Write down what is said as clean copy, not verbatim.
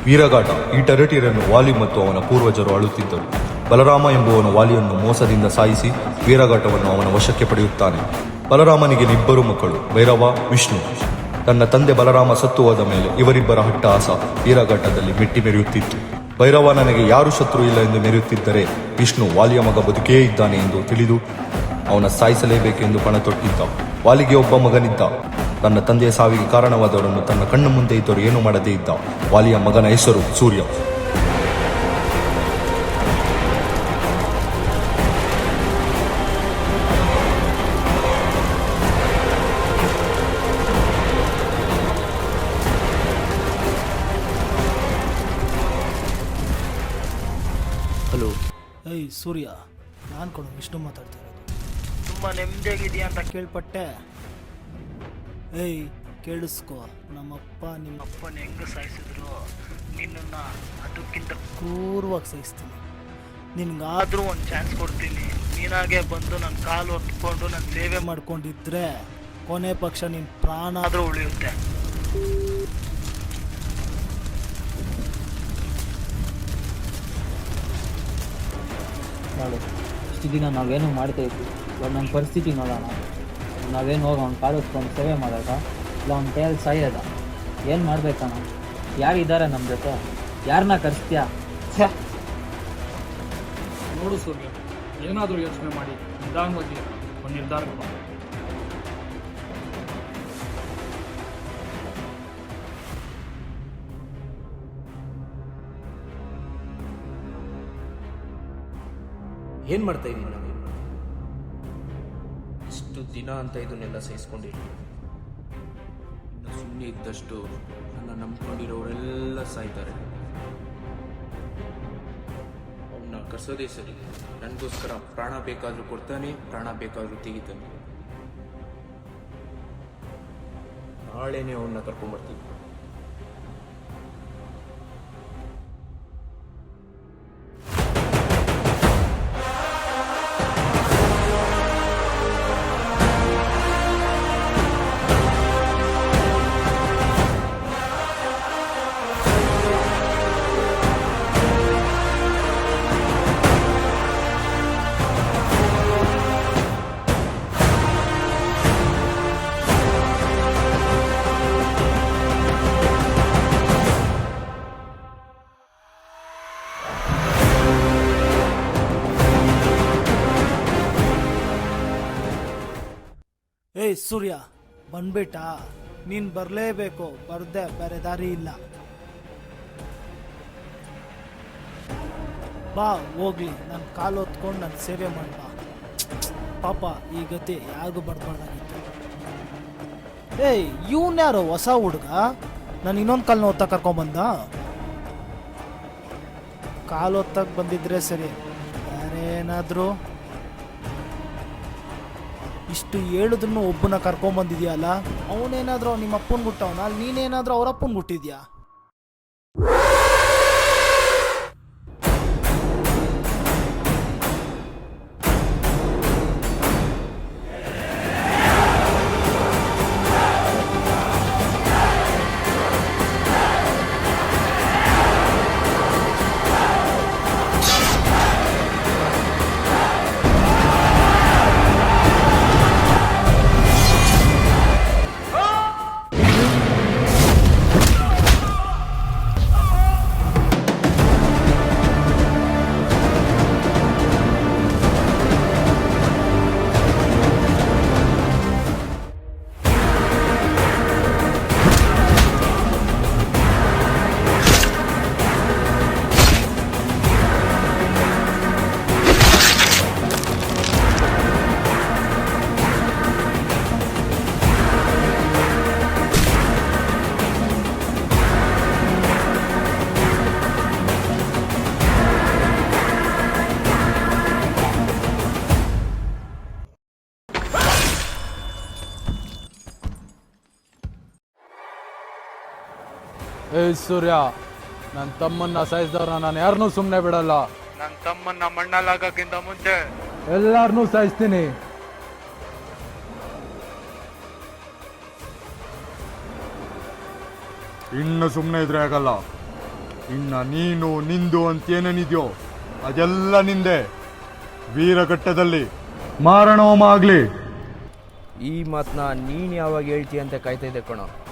ವೀರಗಾಟ. ಈ ಟೆರಟಿಯರನ್ನು ವಾಲಿ ಮತ್ತು ಅವನ ಪೂರ್ವಜರು ಆಳುತ್ತಿದ್ದರು. ಬಲರಾಮ ಎಂಬುವನು ವಾಲಿಯನ್ನು ಮೋಸದಿಂದ ಸಾಯಿಸಿ ವೀರಗಾಟವನ್ನು ಅವನ ವಶಕ್ಕೆ ಪಡೆಯುತ್ತಾನೆ. ಬಲರಾಮನಿಗೆ ಇಬ್ಬರು ಮಕ್ಕಳು, ಭೈರವ, ವಿಷ್ಣು. ತನ್ನ ತಂದೆ ಬಲರಾಮ ಸತ್ತು ಹೋದ ಮೇಲೆ ಇವರಿಬ್ಬರ ಹಟ್ಟಹಾಸ ವೀರಗಾಟದಲ್ಲಿ ಮೆಟ್ಟಿ ಮೆರೆಯುತ್ತಿತ್ತು. ಭೈರವ ನನಗೆ ಯಾರು ಶತ್ರು ಇಲ್ಲ ಎಂದು ಮೆರೆಯುತ್ತಿದ್ದರೆ, ವಿಷ್ಣು ವಾಲಿಯ ಮಗ ಬದುಕೇ ಇದ್ದಾನೆ ಎಂದು ತಿಳಿದು ಅವನ ಸಾಯಿಸಲೇಬೇಕೆಂದು ಪಣ ತೊಟ್ಟಿದ್ದ. ವಾಲಿಗೆ ಒಬ್ಬ ಮಗನಿದ್ದ. ತನ್ನ ತಂದೆಯ ಸಾವಿಗೆ ಕಾರಣವಾದವರನ್ನು ತನ್ನ ಕಣ್ಣು ಮುಂದೆ ಇದ್ದರೂ ಏನೂ ಮಾಡದೇ ಇದ್ದ. ವಾಲಿಯ ಮಗನ ಹೆಸರು ಸೂರ್ಯ. ಹಲೋ. ಏಯ್ ಸೂರ್ಯ, ನಾನು ಕೊಡು ವಿಷ್ಣು ಮಾತಾಡ್ತಾ ಇರೋದು. ತುಂಬ ನೆಮ್ಮದಿಯಾಗಿದೆಯಾ ಅಂತ ಕೇಳ್ಪಟ್ಟೆ. ಏಯ್ ಕೇಳಿಸ್ಕೊ, ನಮ್ಮಪ್ಪ ನಿಮ್ಮಪ್ಪನ ಹೆಂಗೆ ಸಾಯಿಸಿದ್ರು ನಿನ್ನನ್ನು ಅದಕ್ಕಿಂತ ಕ್ರೂರವಾಗಿ ಸಾಯಿಸ್ತೀನಿ. ನಿನ್ಗಾದರೂ ಒಂದು ಚಾನ್ಸ್ ಕೊಡ್ತೀನಿ. ನೀನಾಗೆ ಬಂದು ನನ್ನ ಕಾಲು ಹೊತ್ಕೊಂಡು ನನ್ನ ಸೇವೆ ಮಾಡ್ಕೊಂಡಿದ್ರೆ ಕೊನೆ ಪಕ್ಷ ನಿನ್ನ ಪ್ರಾಣ ಆದರೂ ಉಳಿಯುತ್ತೆ. ನೋಡು, ಇಷ್ಟು ದಿನ ನಾವೇನು ಮಾಡ್ತಾ ಇದ್ವಿ, ಇವಾಗ ನಮ್ಮ ಪರಿಸ್ಥಿತಿ ನೋಡೋಣ. ನಾವೇನು ಹೋಗಿ ಅವ್ನ ಕಾಲು ಹೊತ್ಕೊಂಡು ಸೇವೆ ಮಾಡೋದ, ಇಲ್ಲ ಅವ್ನ ಕೈಯಲ್ಲಿ ಸಾಯೋದ? ಏನು ಮಾಡ್ಬೇಕಣ್ಣ? ಯಾರಿದ್ದಾರೆ ನಮ್ಮ ಜೊತೆ? ಯಾರನ್ನ ಕರೆಸ್ತೀಯಾ? ನೋಡು ಸೂರ್ಯ, ಏನಾದರೂ ಯೋಚನೆ ಮಾಡಿ ನಿಧಾನವಾಗಿ ಒಂದು ನಿರ್ಧಾರಕ್ಕೆ ಬಾ. ಏನು ಮಾಡ್ತಾ ಇದ್ದೀನಿ ನಾನು? ಇಷ್ಟು ದಿನ ಅಂತ ಇದನ್ನೆಲ್ಲ ಸಹಿಸ್ಕೊಂಡಿದ್ದೀನಿ. ಇನ್ನು ಸುಮ್ಮನೆ ಇದ್ದಷ್ಟು ನನ್ನ ನಂಬ್ಕೊಂಡಿರೋರೆಲ್ಲ ಸಾಯ್ತಾರೆ. ಅವನ್ನ ಕರ್ಸೋದೇ ಸರಿ. ನನಗೋಸ್ಕರ ಪ್ರಾಣ ಬೇಕಾದರೂ ಕೊಡ್ತಾನೆ, ಪ್ರಾಣ ಬೇಕಾದರೂ ತೆಗಿತಾನೆ. ನಾಳೆನೇ ಅವನ್ನ ಕರ್ಕೊಂಡ್ಬರ್ತೀನಿ. ಏಯ್ ಸೂರ್ಯ, ಬಂದ್ಬಿಟ್ಟ? ನೀನು ಬರಲೇಬೇಕು, ಬರ್ದೆ ಬೇರೆ ದಾರಿ ಇಲ್ಲ. ಬಾ ಹೋಗ್ಲಿ, ನನ್ನ ಕಾಲು ಹೊತ್ಕೊಂಡು ನನ್ನ ಸೇವೆ ಮಾಡ್ಬಾ. ಪಾಪ ಈ ಗತಿ ಯಾರಿಗೂ ಬಡ್ಬಾರ್ದಾಗಿತ್ತು. ಏಯ್ ಇವನ್ಯಾರೋ ಹೊಸ ಹುಡುಗ, ನಾನು ಇನ್ನೊಂದು ಕಾಲನ್ನ ಹೊತ್ತ ಕರ್ಕೊಂಬಂದ. ಕಾಲು ಹೊತ್ತಕ್ಕೆ ಬಂದಿದ್ರೆ ಸರಿ, ಬೇರೆ ಏನಾದರೂ ಇಷ್ಟು ಹೇಳಿದ್ರು ಒಬ್ಬನ ಕರ್ಕೊಂಬಂದಿದ್ಯಲ್ಲ. ಅವನೇನಾದ್ರೂ ನಿಮ್ಮ ಅಪ್ಪನ ಗುಟ್ಟವನ, ಅಲ್ಲಿ ನೀನೇನಾದ್ರೂ ಅವ್ರ ಅಪ್ಪನ ಗುಟ್ಟಿದ್ಯಾ? ಏಯ್ ಸೂರ್ಯ, ನನ್ನ ತಮ್ಮನ್ನ ಸಾಯಿಸಿದವ್ರನ್ನ ನಾನು ಯಾರನ್ನೂ ಸುಮ್ಮನೆ ಬಿಡಲ್ಲ. ನನ್ನ ತಮ್ಮನ್ನ ಮಣ್ಣಲ್ಲಾಗಕ್ಕಿಂತ ಮುಂಚೆ ಎಲ್ಲಾರನ್ನೂ ಸಾಯಿಸ್ತೀನಿ. ಇನ್ನು ಸುಮ್ಮನೆ ಇದ್ರೆ ಆಗಲ್ಲ. ಇನ್ನು ನೀನು ನಿಂದು ಅಂತೇನೇನಿದೆಯೋ ಅದೆಲ್ಲ ನಿಂದೆ. ವೀರಘಟ್ಟದಲ್ಲಿ ಮಾರಣೋಮ ಆಗಲಿ. ಈ ಮಾತನ್ನ ನೀನು ಯಾವಾಗ ಹೇಳ್ತೀಯ ಅಂತ ಕಾಯ್ತಾ ಇದ್ದೆ ಕಣೋ.